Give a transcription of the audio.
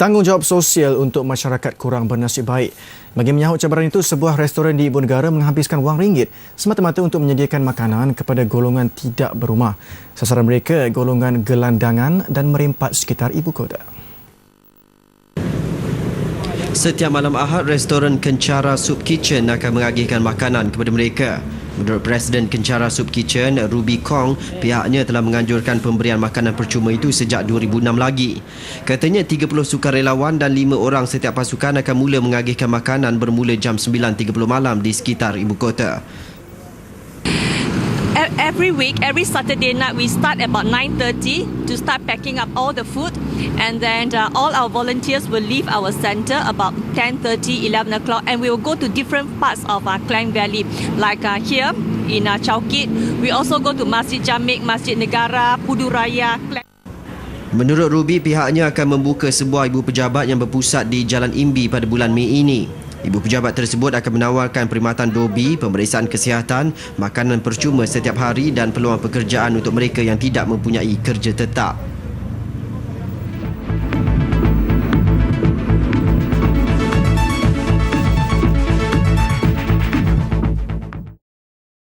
Tanggungjawab sosial untuk masyarakat kurang bernasib baik. Bagi menyahut cabaran itu, sebuah restoran di Ibu Negara menghabiskan wang ringgit semata-mata untuk menyediakan makanan kepada golongan tidak berumah. Sasaran mereka golongan gelandangan dan merempat sekitar ibu kota. Setiap malam Ahad, restoran Kechara Soup Kitchen akan mengagihkan makanan kepada mereka. Menurut Presiden Kechara Soup Kitchen, Ruby Khong, pihaknya telah menganjurkan pemberian makanan percuma itu sejak 2006 lagi. Katanya 30 sukarelawan dan 5 orang setiap pasukan akan mula mengagihkan makanan bermula jam 9.30 malam di sekitar ibu kota. Every week, every Saturday night, we start about 9:30 to start packing up all the food, and then all our volunteers will leave our centre about 10:30, 11 o'clock, and we will go to different parts of Klang Valley, like here in Chowkit. We also go to Masjid Jamik, Masjid Negara, Pudu Raya. Menurut Ruby, pihaknya akan membuka sebuah ibu pejabat yang berpusat di Jalan Imbi pada bulan Mei ini. Ibu pejabat tersebut akan menawarkan perkhidmatan dobi, pemeriksaan kesihatan, makanan percuma setiap hari dan peluang pekerjaan untuk mereka yang tidak mempunyai kerja tetap.